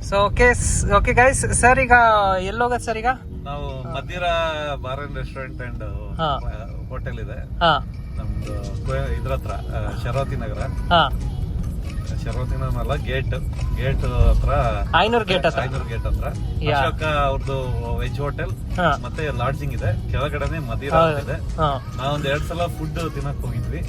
So okay guys, sir ಈಗ ಎಲ್ಲೋಗತ್ sir? ಈಗ ನಾವು Madira bar and restaurant and hotel ಇದೆ ನಮ್ದು ಇದ್ರ ಹತ್ರ ಶರಾವತಿ ನಗರ. ಶರಾವತಿ ನಗರ ಗೇಟ್ ಹತ್ರ, ಐನೂರು ಗೇಟ್ ಹತ್ರ ಅಶೋಕ ಅವ್ರದ್ದು ವೆಜ್ ಹೋಟೆಲ್ ಮತ್ತೆ ಲಾಡ್ಜಿಂಗ್ ಇದೆ. ಕೆಳಗಡೆನೆ ಮದಿರಾ ಇದೆ. ನಾವೊಂದ್ 2 ಸಲ ಫುಡ್ ತಿನ್ನಕ್ ಹೋಗಿದ್ವಿ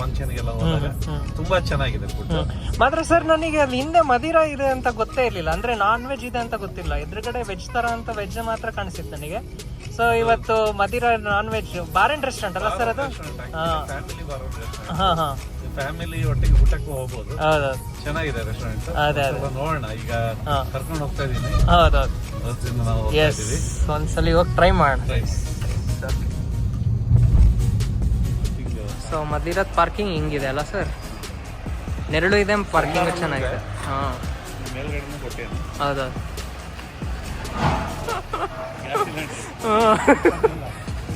ಫಂಕ್ಷನ್ ಗೆಲ್ಲ ಹೋದಾಗ. ತುಂಬಾ ಚೆನ್ನಾಗಿದೆ ಫುಡ್. ಮಾತ್ರ ಸರ್ ನನಗೆ ಅಲ್ಲಿ ಹಿಂದೆ ಮದಿರಾ ಇದೆ ಅಂತ ಗೊತ್ತೇ ಇರ್ಲಿಲ್ಲ. ಅಂದ್ರೆ ನಾನ್ ವೆಜ್ ಇದೆ ಅಂತ ಗೊತ್ತಿಲ್ಲ. ಎದುರುಗಡೆ ವೆಜ್ ತರ ಅಂತ ವೆಜ್ ಮಾತ್ರ ಕಾಣಿಸಿತ್ತು ನನಗೆ. ಸೊ ಇವತ್ತು Madira non veg bar and restaurant ಅಲ್ಲ ಸರ್ ಅದು? Family bar and restaurant, family ಒಟ್ಟಿಗೆ ಊಟಕ್ಕೆ ಹೋಗ್ಬೋದು. ಚೆನ್ನಾಗಿದೆ ರೆಸ್ಟೋರೆಂಟ್. ನೋಡೋಣ, ಈಗ ಕರ್ಕೊಂಡು ಹೋಗ್ತಾ ಇದೀನಿ. ನಾವು ಒಂದ್ಸಲಿ ಹೋಗಿ ಟ್ರೈ ಮಾಡೋಣ. ಸೊ ಮದಿರಾದ ಪಾರ್ಕಿಂಗ್ ಹಿಂಗಿದೆ ಅಲ್ಲ ಸರ್? ನೆರಳು ಇದೆ, ಪಾರ್ಕಿಂಗ್ ಚೆನ್ನಾಗಿದೆ. ಮೇಲ್ಗಡೆ ಕೊಟ್ಟೇನು. ಹೌದೌದು.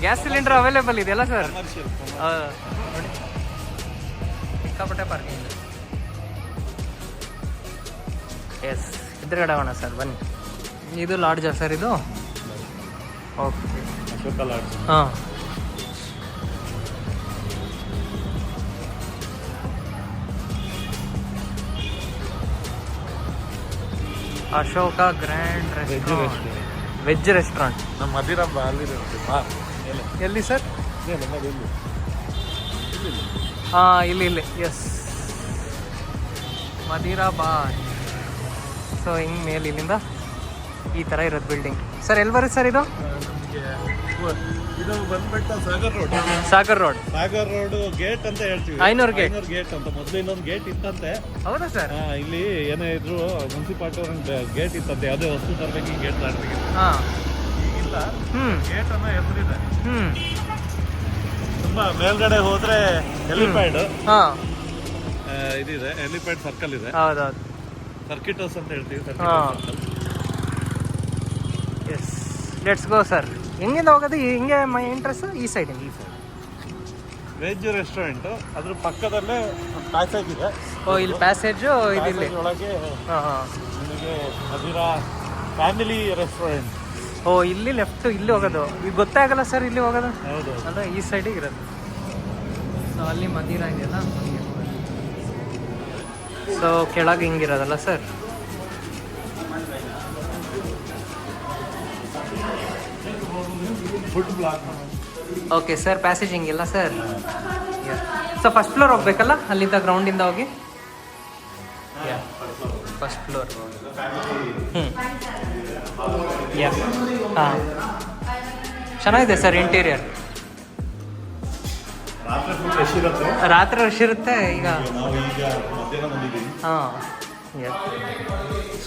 ಗ್ಯಾಸ್ ಸಿಲಿಂಡರ್ ಅವೈಲೇಬಲ್ ಇದೆಯಲ್ಲ ಸರ್? ನೋಡಿ, ಸಿಕ್ಕಾಪಟ್ಟೆ ಪಾರ್ಕಿಂಗ್. ಎಸ್, ಎದುರುಗಡೆ ಹೋಗೋಣ ಸರ್, ಬನ್ನಿ. ಇದು ಲಾಡ್ಜಾ ಸರ್ ಇದು? Okay, Ashoka lodge. ಹಾಂ, Ashoka grand restaurant, veg restaurant. ನಮ್ಮ ಮದಿರಾ ಎಲ್ಲಿ ಸರ್? ಹಾಂ, ಇಲ್ಲಿ ಎಸ್, ಮದಿರಾ ಬಾರ್. ಸೊ ಹಿಂಗೆ ಮೇಲೆ ಇಲ್ಲಿಂದ ಈ ಥರ ಇರೋದು ಬಿಲ್ಡಿಂಗ್. ಸರ್ ಎಲ್ಲಿ ಬರುತ್ತೆ ಸರ್ ಇದು? ಇದು ಬಂದ್ಬಿಟ್ಟು ಸಾಗರ್ ರೋಡ್ ಗೇಟ್ ಅಂತ ಹೇಳ್ತೀವಿ. ಐನೂರು ಗೇಟ್ ಅಂತ ಮೊದಲು ಇನ್ನೊಂದು ಗೇಟ್ ಇತ್ತಂತೆ. ಹೌದಾ ಸರ್? ಇಲ್ಲಿ ಏನೇ ಇದ್ರು ಮುನ್ಸಿಪಾಲಿಟಿ ಅವ್ರ ಗೇಟ್ ಇತ್ತಂತೆ. ಯಾವುದೇ ವಸ್ತು ತರಬೇಕು ಗೇಟ್ ದಾಟಬೇಕು. ಈಗಿಲ್ಲ, ಗೇಟ್ ಅನ್ನೋ ಹೆಸರಿದೆ. ತುಂಬಾ ಮೇಲ್ಗಡೆ ಹೋದ್ರೆ ಹೆಲಿಪ್ಯಾಡ್ ಇದಿದೆ, ಹೆಲಿಪ್ಯಾಡ್ ಸರ್ಕಲ್ ಇದೆ. ಹೌದೌದು, ಸರ್ಕಿಟ್ ಹೌಸ್ ಅಂತ ಹೇಳ್ತೀವಿ. Yes, let's go sir. ಹೆಂಗಿಂದ ಹೋಗೋದು? ಹಿಂಗೆ ಮೈ ಇಂಟ್ರೆಸ್ಟ್ ಈ ಸೈಡ್. ವೆಜ್ ರೆಸ್ಟೋರೆಂಟ್, ಅದ್ರ ಪಕ್ಕದಲ್ಲೇ ಪ್ಯಾಸೇಜ್ ಇದೆ. ಓ, ಇಲ್ಲಿ ಪ್ಯಾಸೇಜು ಇಲ್ಲಿ ಒಳಗೆ ನಿಮಗೆ ಮದಿರಾ ಫ್ಯಾಮಿಲಿ ರೆಸ್ಟೋರೆಂಟ್. ಓ, ಇಲ್ಲಿ ಲೆಫ್ಟ್, ಇಲ್ಲಿ ಹೋಗೋದು. ಈಗ ಗೊತ್ತಾಗಲ್ಲ ಸರ್ ಇಲ್ಲಿ ಹೋಗೋದು. ಹೌದು, ಅಂದರೆ ಈ ಸೈಡಿಗೆ ಇರೋದು. ಸೊ ಅಲ್ಲಿ ಮದಿರಾ ಇದೆಯಲ್ಲ, ಸೊ ಕೆಳಗೆ ಹಿಂಗಿರೋದಲ್ಲ sir? Food block. Okay sir, passage ಹಿಂಗಿಲ್ಲ ಸರ್? ಸೊ ಫಸ್ಟ್ ಫ್ಲೋರ್ ಹೋಗ್ಬೇಕಲ್ಲ, ಅಲ್ಲಿಂದ ಗ್ರೌಂಡಿಂದ ಹೋಗಿ ಫಸ್ಟ್ ಫ್ಲೋರ್. ಹಾಂ, ಚೆನ್ನಾಗಿದೆ ಸರ್ ಇಂಟೀರಿಯರ್. ರಾತ್ರಿ ರಶ್ ಇರುತ್ತೆ. ಈಗ ಹಾಂ,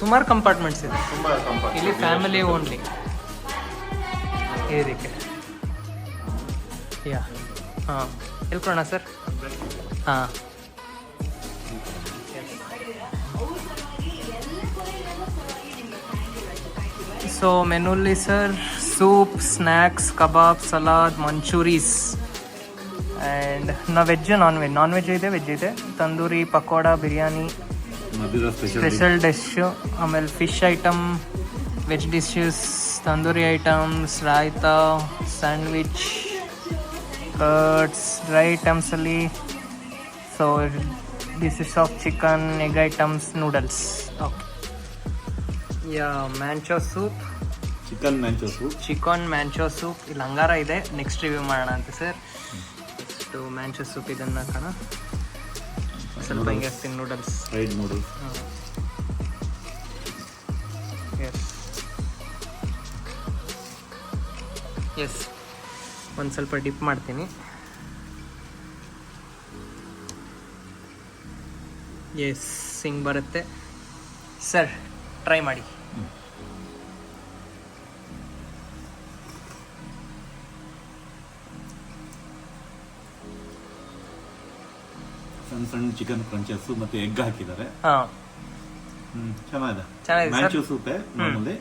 ಸುಮಾರು ಕಂಪಾರ್ಟ್ಮೆಂಟ್ಸ್ ಇದೆ ಇಲ್ಲಿ. ಫ್ಯಾಮಿಲಿ ಓನ್ಲಿ ಇದಕ್ಕೆ. ಹಾಂ, ಹೇಳ್ಕೊಳೋಣ ಸರ್? ಹಾಂ, ಸೊ ಮೆನುಲಿ sir soup, snacks, kebab, salad, Manchurians and veg, non veg ಇದೆ, ವೆಜ್ ಇದೆ. Tandoori, pakoda, biryani, special dish. ಆಮೇಲೆ fish item, veg dishes, tandoori items, raita, sandwich, curds, dry ಐಟಮ್ಸಲ್ಲಿ. So dishes of chicken, egg items, noodles. Okay, manchow soup, chicken manchow soup. ಇಲ್ಲಿ ಹಂಗಾರ ಇದೆ, next review ಮಾಡೋಣ ಅಂತ sir. ಇಷ್ಟು ಮ್ಯಾಂಚೋ ಸೂಪ್ ಇದನ್ನು ಹಾಕೋಣ. ಸ್ವಲ್ಪ ಹಿಂಗೆ ಹಾಕ್ತೀನಿ. Noodles, fried noodles. ಎಸ್, ಒಂದು ಸ್ವಲ್ಪ ಡಿಪ್ ಮಾಡ್ತೀನಿ. ಎಸ್, ಹಿಂಗೆ ಬರುತ್ತೆ ಸರ್, ಟ್ರೈ ಮಾಡಿ. ಸಣ್ಣ ಸಣ್ಣ ಚಿಕನ್ ಕ್ರಂಚಸ್ ಮತ್ತೆ ಎಗ್ ಹಾಕಿದ್ದಾರೆ. ಚೆನ್ನಾಗಿದೆ. ಮ್ಯಾಂಚೋ ಸೂಪ್ ಮಾಮೂಲಿ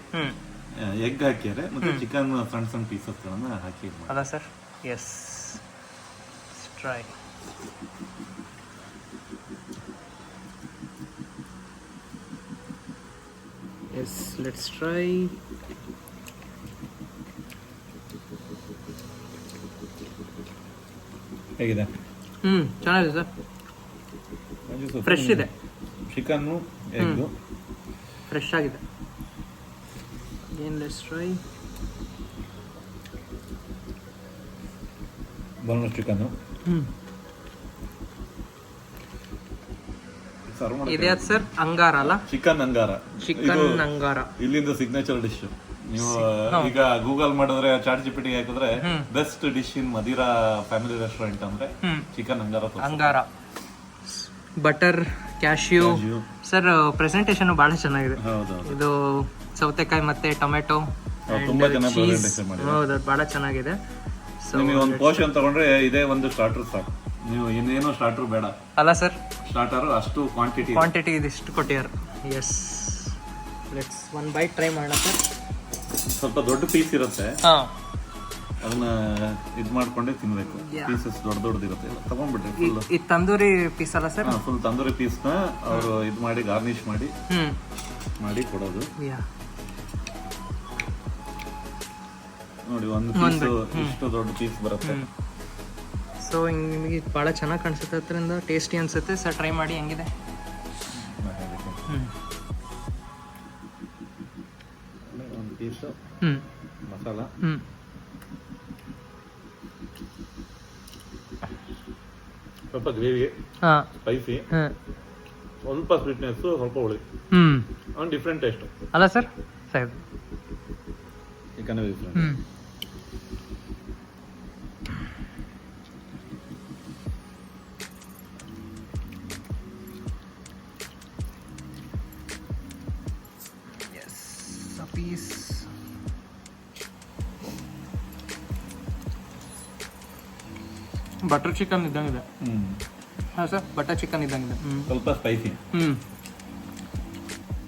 ಎಗ್ ಹಾಕಿದ್ದಾರೆ ಮತ್ತೆ ಚಿಕನ್ ಸಣ್ಣ ಸಣ್ಣ ಪೀಸಸ್ ಗಳನ್ನ ಹಾಕಿ. ಅಲ್ಲ sir? Yes, try. Yes let's try. ಹೇಗಿದೆ? ಚೆನ್ನಾಗಿದೆ ಸರ್, ಫ್ರೆಶ್ ಇದೆ. ಚಿಕನ್ನು ಎಗ್ಗು ಫ್ರೆಶ್ ಆಗಿದೆ. ಏನು ಲೆಟ್ಸ್ ಟ್ರೈ. ಬೋನ್ಲೆಸ್ ಚಿಕನ್ನು ಇದೆ ಅದು ಸರ್. ಅಂಗಾರ ಅಲ್ಲ, ಚಿಕನ್ ಅಂಗಾರ. ಚಿಕನ್ ಅಂಗಾರ ಇಲ್ಲಿಂದ ಸಿಗ್ನೇಚರ್ ಡಿಶ್. ನೀವು ಈಗ ಗೂಗಲ್ ಮಾಡಿದ್ರೆ ಚಾಟ್ ಜಿಪಿಟಿ ಹಾಕಿದ್ರೆ ಬೆಸ್ಟ್ ಡಿಶ್ ಇನ್ ಮದಿರಾ ಫ್ಯಾಮಿಲಿ ರೆಸ್ಟೋರೆಂಟ್ ಅಂದ್ರೆ ಚಿಕನ್ ಅಂಗಾರ. ಅಂಗಾರ, ಬಟರ್, ಕ್ಯಾಶ್ಯೂ. ಸರ್ ಪ್ರೆಸೆಂಟೇಷನ್ ಬಹಳ ಚೆನ್ನಾಗಿದೆ. ಇದು ಸೌತೆಕಾಯಿ ಮತ್ತೆ ಟೊಮೆಟೊ, ತುಂಬಾ ಚೆನ್ನಾಗಿ ಪ್ರೆಸೆಂಟೇಷನ್ ಮಾಡಿದ್ದಾರೆ. ಹೌದು, ಬಹಳ ಚೆನ್ನಾಗಿದೆ. ನಿಮಗೆ ಒಂದು ಪೋರ್ಷನ್ ತಗೊಂಡ್ರೆ ಇದೇ ಒಂದು ಸ್ಟಾರ್ಟರ್ ಸಾಕು. ನೀವು ಇನ್ನೇನೋ ಸ್ಟಾರ್ಟರ್ ಬೇಡ ಅಲ್ಲ ಸರ್. ಸ್ಟಾರ್ಟರ್ ಅಷ್ಟು ಕ್ವಾಂಟಿಟಿ ಇದಿಷ್ಟು ಕೊಟ್ಟಿದ್ದಾರೆ. Yes, let's one bite try ಮಾಡೋಣ ಸರ್. ಸ್ವಲ್ಪ ದೊಡ್ಡ ಪೀಸ್ ಇರುತ್ತೆ, ಅದನ್ನ ಇದ್ ಮಾಡ್ಕೊಂಡೆ ತಿನ್ಬೇಕು. ಪೀಸಸ್ ದೊಡ್ಡದಿರುತ್ತೆ, ತಗೊಂಡ್ಬಿಟ್ರೆ ಫುಲ್. ಇದು ತಂದೂರಿ ಪೀಸ್ ಅಲ್ಲ ಸರ್? ಫುಲ್ ತಂದೂರಿ ಪೀಸ್ ನ ಅವರು ಇದ್ ಮಾಡಿ ಗಾರ್ನಿಶ್ ಮಾಡಿ ಕೊಡೋದು. ನೋಡಿ, ಒಂದು ಪೀಸ್ ಇಷ್ಟು ದೊಡ್ಡ ಪೀಸ್ ಬರುತ್ತೆ. ಸೊ ನಿಮಗೆ ಭಾಳ ಚೆನ್ನಾಗಿ ಕಾಣಿಸುತ್ತೆ, ಅದರಿಂದ ಟೇಸ್ಟಿ ಅನ್ಸುತ್ತೆ ಸರ್. ಟ್ರೈ ಮಾಡಿ ಹೆಂಗಿದೆ. ಒಂದು ಪೀಸ್ ಮಸಾಲ, ಸ್ವಲ್ಪ ಗ್ರೇವಿ, ಸ್ಪೈಸಿ, ಸ್ವಲ್ಪ ಸ್ವೀಟ್ನೆಸ್, ಸ್ವಲ್ಪ ಹುಳಿ, ಒಂದು ಡಿಫ್ರೆಂಟ್ ಟೇಸ್ಟ್ ಅಲ್ಲ ಸರ್? ಸರಿ, chicken different. Piece butter chicken ಇದ್ದಂಗಿದೆ. ಹಾಂ ಸರ್, ಬಟರ್ ಚಿಕನ್ ಇದ್ದಂಗಿದೆ. ಸ್ವಲ್ಪ ಸ್ಪೈಸಿ.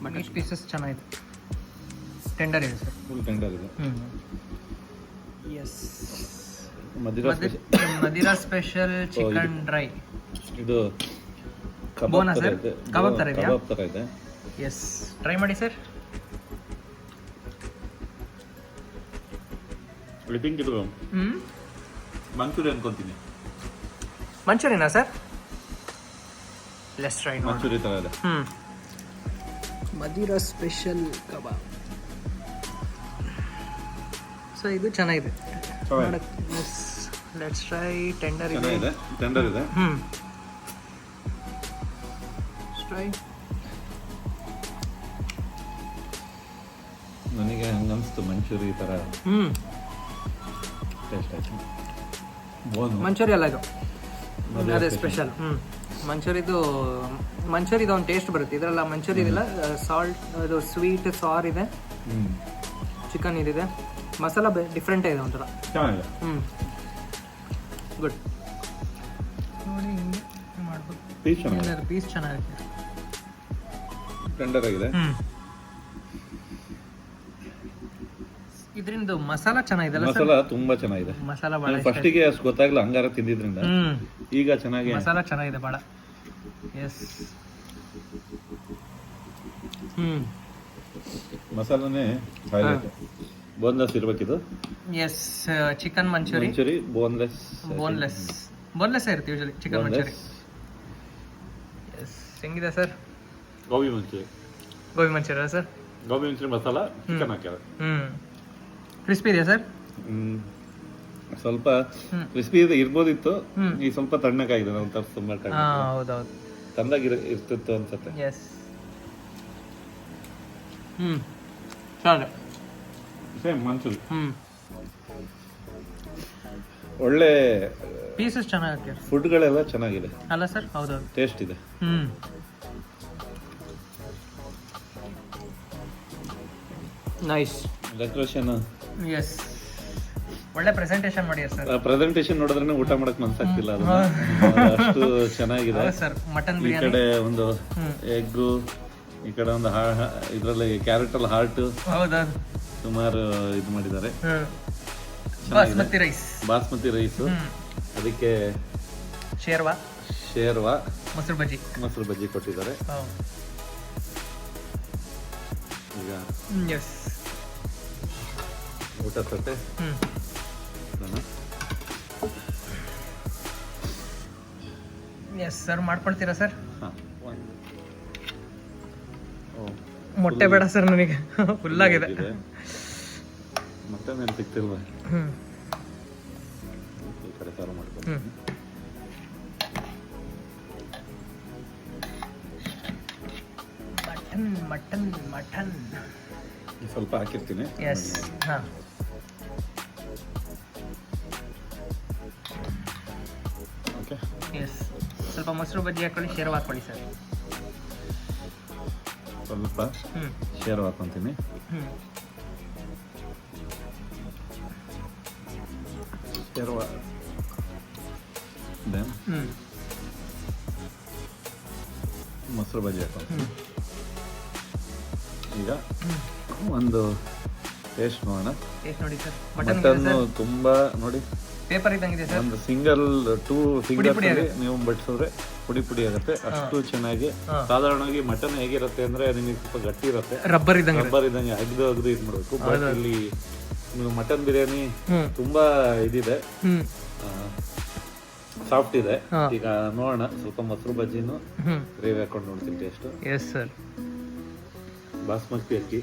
ಬಟರ್ ಪೀಸಸ್ ಚೆನ್ನಾಗಿದೆ, ಟೆಂಡರ್ ಇದೆ ಸರ್, ಫುಲ್ ಟೆಂಡರ್ ಇದೆ. Yes, Madira special chicken dry. ಇದು ಬೋನಾ ಸರ್? ಕಬಾಬ್ ತರ ಇದೆಯಾ? ಕಬಾಬ್ ತರ ಇದೆ. ಎಸ್, ಟ್ರೈ ಮಾಡಿ ಸರ್. ಐ ಥಿಂಕ್ ಇದು ಮಂಚೂರಿ ಅನ್ಕೊಂತೀನಿ. ಮಂಚೂರಿನಾ ಸರ್? Let's try. ಮಂಚೂರಿ ತರ ಇದೆ. ಮದಿರಾ ಸ್ಪೆಷಲ್ ಕಬಾಬ್. ಸೊ ಇದು ಚೆನ್ನಾಗಿದೆ. Let's try. ಟೆಂಡರ್ ಇದೆ. ಟೆಂಡರ್ ಇದೆ. ಟ್ರೈ. ನನಗೆ ಹಂಗನ್ಸ್ತು ಮಂಚೂರಿ ತರ ಟೇಸ್ಟ್ ಆಯ್ತು. ಮಂಚೂರಿ ಅಲ್ಲ ಇದು, ಅದೇ ಸ್ಪೆಷಲ್. ಮಂಚೂರಿದು ಒಂದು ಟೇಸ್ಟ್ ಬರುತ್ತೆ. ಇದರಲ್ಲ ಮಂಚೂರಿ ಇದಿಲ್ಲ, ಸಾಲ್ಟ್, ಅದು ಸ್ವೀಟ್ ಸಾರ್ ಇದೆ, ಚಿಕನ್ ಇದಿದೆ, ಮಸಾಲ ಡಿಫ್ರೆಂಟೇ ಇದೆ ಒಂಥರ. ಚೆನ್ನಾಗಿದೆ. ಗುಡ್. ನೋಡಿ ಹಿಂಗೆ ಮಾಡ್ಬೋದು. ಪೀಸ್ ಚೆನ್ನಾಗಿದೆ, ಟೆಂಡರ್ ಆಗಿದೆ. ಇದರಿಂದ ಮಸಾಲ ಚೆನ್ನಾಗಿದೆ. ಮಸಾಲ ತುಂಬಾ ಚೆನ್ನಾಗಿದೆ. ಮಸಾಲ ಬಹಳ ಫಸ್ಟಿಗೆ ಅಷ್ಟು ಗೊತ್ತಾಗ್ಲಿಲ್ಲ ಅಂಗಾರ ತಿಂದಿದ್ರಿಂದ. ಈಗ ಚೆನ್ನಾಗಿ ಮಸಾಲ ಚೆನ್ನಾಗಿದೆ ಬಹಳ. ಎಸ್, ಮಸಾಲನೇ ಹೈಲೈಟ್. ಬೋನ್ಲೆಸ್ ಇರ್ಬೇಕಿದು. ಎಸ್, ಚಿಕನ್ ಮಂಚೂರಿ ಬೋನ್ಲೆಸ್ ಇರುತ್ತೆ ಯೂಶಲಿ ಚಿಕನ್ ಮಂಚೂರಿ. ಎಸ್, ಹೆಂಗಿದೆ ಸರ್? ಗೋಬಿ ಮಂಚೂರಿ ಅಲ್ಲ sir? Gobi Manchurian masala chicken ಹಾಕ್ಯಾರ. ಕ್ರಿಸ್ಪಿ ಇದೆಯಾ ಸರ್? ಸ್ವಲ್ಪ ಕ್ರಿಸ್ಪಿ ಇರ್ಬೋದಿತ್ತು, ಈ ಸ್ವಲ್ಪ ತಣ್ಣಗಾಗಿದೆ. ನಾವು ತರ್ಸ್ಕೊಂಡ್ ಹೌದೌದು, ತಂದಾಗಿ ಇರ್ತಿತ್ತು ಅನ್ಸುತ್ತೆ. ಎಸ್. ಚೆನ್ನಾಗಿದೆ. ಸೇಮ್ ಮಂಚೂರಿ. ಒಳ್ಳೆ ಪೀಸಸ್ ಚೆನ್ನಾಗಿ, ಫುಡ್ಗಳೆಲ್ಲ ಚೆನ್ನಾಗಿದೆ ಅಲ್ಲ ಸರ್? ಹೌದೌದು, ಟೇಸ್ಟ್ ಇದೆ. Nice decoration. ಎಸ್, ಒಳ್ಳೆ ಪ್ರೆಸೆಂಟೇಷನ್ ಮಾಡಿ ಸರ್. ಪ್ರೆಸೆಂಟೇಷನ್ ನೋಡಿದ್ರೆ ಊಟ ಮಾಡಕ್ ಮನ್ಸಾಗ್ತಿಲ್ಲ, ಅಷ್ಟು ಚೆನ್ನಾಗಿದೆ ಸರ್. ಮಟನ್ ಈ ಕಡೆ ಒಂದು ಎಗ್ಗು, ಈ ಕಡೆ ಒಂದು ಇದ್ರಲ್ಲಿ ಕ್ಯಾರೆಟ್ ಅಲ್ಲಿ ಹಾರ್ಟ್, ಸುಮಾರು ಇದು ಮಾಡಿದ್ದಾರೆ. ಬಾಸ್ಮತಿ ರೈಸ್, ಅದಕ್ಕೆ ಶೇರ್ವಾ ಮೊಸರು ಬಜ್ಜಿ ಕೊಟ್ಟಿದ್ದಾರೆ. ಈಗ ಎಸ್ ಊಟ ತಟ್ಟೆ ಎಸ್ ಸರ್ ಮಾಡ್ಕೊಳ್ತೀರಾ ಸರ್? ಹಾಂ ಮೊಟ್ಟೆ ಬೇಡ ಸರ್ ನನಗೆ, ಫುಲ್ಲಾಗಿದೆ. ಮತ್ತೆ ನಾನು ಸಿಗ್ತಿಲ್ವ ಈ ಕಡೆ ಸಾರು ಮಾಡ್ಕೊಂಡು ಮಟನ್ ಸ್ವಲ್ಪ ಹಾಕಿರ್ತೀನಿ. ಎಸ್ ಹಾಂ ಓಕೆ ಎಸ್ ಸ್ವಲ್ಪ ಮೊಸರು ಬಜ್ಜಿ ಹಾಕೊಳ್ಳಿ, ಶೇರ್ವ ಹಾಕೊಳ್ಳಿ ಸರ್. ಸ್ವಲ್ಪ ಶೇರ್ ಹಾಕೊತೀನಿ. ಶೇರ್ವ ದೆನ್ ಮೊಸರು ಬಜ್ಜಿ ಹಾಕೊಂಡು ಈಗ ಒಂದು ಟೇಸ್ಟ್ ನೋಡೋಣ. ಟೇಸ್ಟ್ ನೋಡಿ ಸರ್. ಮಟನ್ ತುಂಬಾ ನೋಡಿ ಪೇಪರ್ ಇದ್ದಂಗಿದೆ ಸರ್. ಒಂದು ಸಿಂಗಲ್ 2 ಫಿಂಗರ್ ನೀವು ಬಡಿಸಿದ್ರೆ ಪುಡಿ ಪುಡಿ ಆಗುತ್ತೆ, ಅಷ್ಟು ಚೆನ್ನಾಗಿ. ಸಾಧಾರಣವಾಗಿ ಮಟನ್ ಹೇಗಿರುತ್ತೆ ಅಂದ್ರೆ ನಿಮಗೆ ಸ್ವಲ್ಪ ಗಟ್ಟಿ ಇರುತ್ತೆ, ರಬ್ಬರ್ ಇದ್ದಂಗೆ ಅಗ್ದು ಇದು ಮಾಡಬೇಕು. ಬಟ್ ಇಲ್ಲಿ ನೀವು ಮಟನ್ ಬಿರಿಯಾನಿ ತುಂಬಾ ಇದಿದೆ, ಸಾಫ್ಟ್ ಇದೆ. ಈಗ ನೋಡೋಣ, ಸ್ವಲ್ಪ ಮೊಸರು ಬಜ್ಜಿನೂ ಗ್ರೇವಿ ಹಾಕೊಂಡು ನೋಡ್ತೀನಿ ಟೇಸ್ಟ್. Yes sir. ಬಾಸ್ಮತಿ ಅಕ್ಕಿ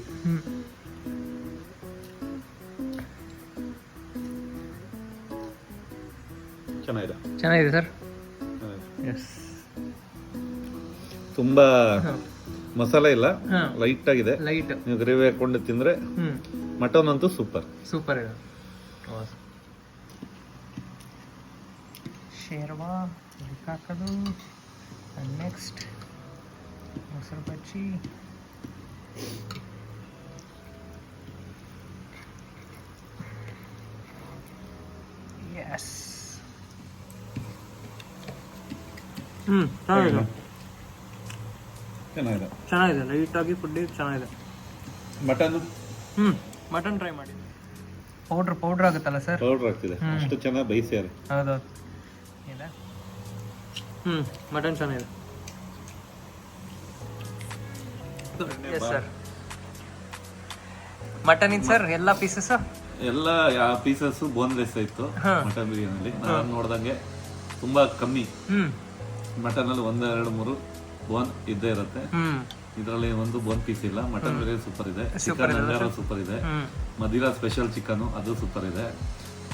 ಚೆನ್ನಾಗಿದೆ ಸರ್. ಎಸ್ ತುಂಬಾ ಮಸಾಲೆ ಇಲ್ಲ, ಲೈಟ್ ಆಗಿದೆ. ಲೈಟ್ ನೀವು ಗ್ರೇವಿ ಹಾಕೊಂಡು ತಿಂದ್ರೆ ಮಟನ್ ಅಂತೂ ಸೂಪರ್ ಇದೆ. ಶೇರ್ವಾ ಹಾಕೋದು, ನೆಕ್ಸ್ಟ್ ಮೊಸರು ಬಜ್ಜಿ. ಎಸ್ ಚೆನ್ನಾಗಿದೆ ಲೈಟ್ ಆಗಿ ಫುಡ್ ಚೆನ್ನಾಗಿದೆ. ಮಟನ್ ಮಟನ್ ಟ್ರೈ ಮಾಡಿ. ಪೌಡ್ರ್ ಆಗುತ್ತಲ್ಲ ಸರ್? ಪೌಡ್ರ್ ಆಗ್ತಿದೆ, ಅಷ್ಟು ಚೆನ್ನಾಗಿ ಬೇಯಿಸ್ಯಾರೆ. ಹೌದೌದು. ಮಟನ್ ಚೆನ್ನಾಗಿದೆ. Yes sir. ಮಟನ್ ಇನ್ ಸರ್ ಎಲ್ಲ ಪೀಸಸ್ ಬೋನ್ಲೆಸ್ ಇತ್ತು ಮಟನ್ ಬಿರಿಯಾನಿಲಿ. ನಾನು ನೋಡ್ದಂಗೆ ತುಂಬಾ ಕಮ್ಮಿ. ಮಟನ್ ಅಲ್ಲಿ 1, 2, 3 ಬೋನ್ ಇದ್ದೇ ಇರುತ್ತೆ. ಇದರಲ್ಲಿ ಒಂದು ಬೋನ್ ಪೀಸ್ ಇಲ್ಲ. ಮಟನ್ ಬಿರಿಯಾನಿ ಸೂಪರ್ ಇದೆ, ಚಿಕನ್ ಅಂಗಾರ ಸೂಪರ್ ಇದೆ, ಮದಿರಾ ಸ್ಪೆಷಲ್ ಚಿಕನ್ ಅದು ಸೂಪರ್ ಇದೆ.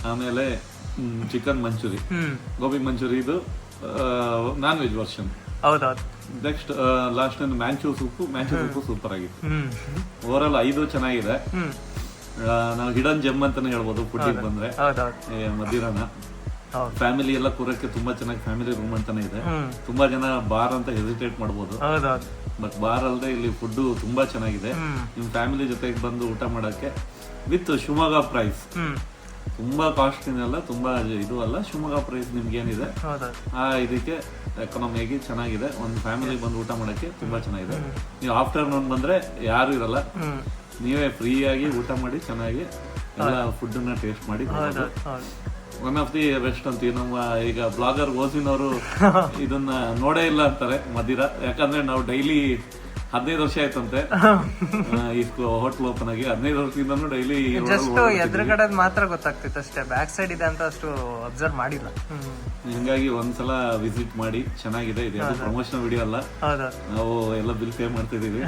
ಆಮೇಲೆ ಚಿಕನ್ ಮಂಚೂರಿ, ಗೋಬಿ ಮಂಚೂರಿ, ಇದು non veg version. Next last manchow soup super ಆಗಿತ್ತು. ಓವರ್ ಆಲ್ 5 ಚೆನ್ನಾಗಿದೆ. ನಾವು ಹಿಡನ್ ಜೆಮ್ ಅಂತಾನೆ ಹೇಳ್ಬೋದು ಫುಡ್ ಬಂದ್ರೆ ಮದಿರಾನ. ಫ್ಯಾಮಿಲಿ ಎಲ್ಲ ಕೂರಕ್ಕೆ ತುಂಬಾ ಚೆನ್ನಾಗಿ ಫ್ಯಾಮಿಲಿ ರೂಮ್ ಅಂತಾನೆ ಇದೆ. ತುಂಬಾ ಜನ ಬಾರ್ ಅಂತ ಹೆಸಿಟೇಟ್ ಮಾಡ್ಬೋದು, ಬಟ್ ಬಾರ್ ಅಲ್ಲದೆ ಇಲ್ಲಿ ಫುಡ್ ತುಂಬಾ ಚೆನ್ನಾಗಿದೆ. ನಿಮ್ ಫ್ಯಾಮಿಲಿ ಜೊತೆಗೆ ಬಂದು ಊಟ ಮಾಡಕ್ಕೆ ವಿತ್ ಶಿವಮೊಗ್ಗ ಪ್ರೈಸ್. ತುಂಬಾ ಕಾಸ್ಟ್ಲಿನ ಅಲ್ಲ, ತುಂಬಾ ಇದು ಅಲ್ಲ, ಶಿವಮೊಗ್ಗ ಪ್ರೈಸ್ ನಿಮ್ಗೆ ಏನಿದೆ ಇದಕ್ಕೆ ಎಕಾನಮಿಯಾಗಿ ಚೆನ್ನಾಗಿದೆ. ಒಂದು ಫ್ಯಾಮಿಲಿ ಬಂದು ಊಟ ಮಾಡಕ್ಕೆ ತುಂಬಾ ಚೆನ್ನಾಗಿದೆ. ನೀವು ಆಫ್ಟರ್ನೂನ್ ಬಂದ್ರೆ ಯಾರು ಇರಲ್ಲ, ನೀವೇ ಫ್ರೀ ಆಗಿ ಊಟ ಮಾಡಿ ಚೆನ್ನಾಗಿ ಎಲ್ಲ ಫುಡ್ ನ ಟೇಸ್ಟ್ ಮಾಡಿ. ಒನ್ ಆಫ್ ದಿ ಬೆಸ್ಟ್ ಅಂತ. ನಮ್ಮ ಈಗ ಬ್ಲಾಗರ್ ಓಸಿನವರು ಇದನ್ನ ನೋಡೇ ಇಲ್ಲ ಅಂತಾರೆ ಮದಿರಾ, ಯಾಕಂದ್ರೆ ನಾವು ಡೈಲಿ 15 ವರ್ಷ ಆಯ್ತಂತೆ ಈ ಹೋಟ್ಲ್ ಓಪನ್ ಆಗಿ. 15 ವರ್ಷದಿಂದನೂ ಡೈಲಿ ಜಸ್ಟ್ ಎದುರುಗಡೆ ಮಾತ್ರ ಗೊತ್ತಾಗ್ತಿತ್ತು ಅಷ್ಟೇ, ಬ್ಯಾಕ್ ಸೈಡ್ ಇದೆ ಅಂತ ಅಷ್ಟು ಅಬ್ಸರ್ವ್ ಮಾಡಿಲ್ಲ. ಹಿಂಗಾಗಿ ಒಂದ್ಸಲ ವಿಸಿಟ್ ಮಾಡಿ, ಚೆನ್ನಾಗಿದೆ. ಇದು ಪ್ರಮೋಷನಲ್ ವಿಡಿಯೋ ಅಲ್ಲ, ನಾವು ಎಲ್ಲ ಬಿಲ್ ಪೇ ಮಾಡ್ತಿದೀವಿ.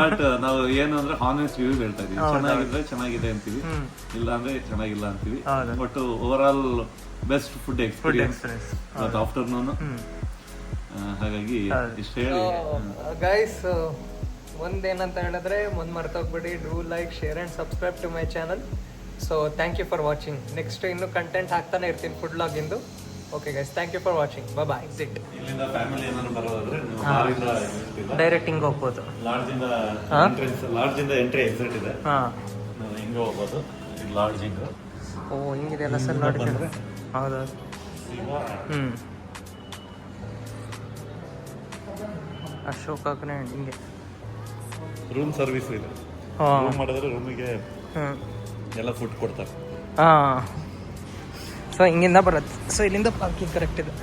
ಬಟ್ ನಾವು ಏನು ಅಂದ್ರೆ ಹಾನೆಸ್ಟ್ ರಿವ್ಯೂ ಹೇಳ್ತಾ ಇದೀವಿ. ಚೆನ್ನಾಗಿದ್ರೆ ಚೆನ್ನಾಗಿದೆ ಅಂತೀವಿ, ಇಲ್ಲ ಅಂದ್ರೆ ಚೆನ್ನಾಗಿಲ್ಲ ಅಂತೀವಿ. But overall best food experience afternoon. ಹಾಗಾಗಿ ಇಷ್ಟು ಹೇಳಿ ಗೈಸ್, ಒಂದೇನಂತ ಹೇಳಿದ್ರೆ ಮರ್ತೋಗ್ಬಿಡಿ, do like, share and subscribe to my channel. So thank you for watching. Next ಇನ್ನು ಕಂಟೆಂಟ್ ಹಾಕ್ತಾನೆ ಇರ್ತೀನಿ ಫುಡ್ ಲಾಗ್ ಇಂದು. Okay guys, thank you for watching. Bye. Exit. ಇಲ್ಲಿಂದ ಫ್ಯಾಮಿಲಿ ಏನಾದ್ರು ಬರೋದಾದ್ರೆ ಡೈರೆಕ್ಟ್ ಹಿಂಗೆ ಹೋಗ್ಬೋದು. ಲಾಡ್ಜಿಂದ ಎಂಟ್ರಿ ಎಕ್ಸಿಟ್ ಇದೆ, ಹಿಂಗೆ ಹೋಗ್ಬೋದು. ಲಾಡ್ಜಿಂಗ್ ಹಿಂಗಿದೆ ಅಲ್ಲ ಸರ್ ಲಾಡ್ಜ್? ಹೌದಾ? ಅಶೋಕನೇ ಹಿಂಗೆ ರೂಮ್ ಸರ್ವಿಸ್ ಇದೆ. ರೂಮ್ ಮಾಡಿದ್ರೆ ರೂಮಿಗೆ ಎಲ್ಲ ಫುಡ್ ಕೊಡ್ತಾರೆ. ಸೊ ಹಿಂಗಿಂದ ಬರುತ್ತೆ. ಸೊ ಇಲ್ಲಿಂದ ಪಾರ್ಕಿಂಗ್ ಕರೆಕ್ಟ್ ಇದೆ.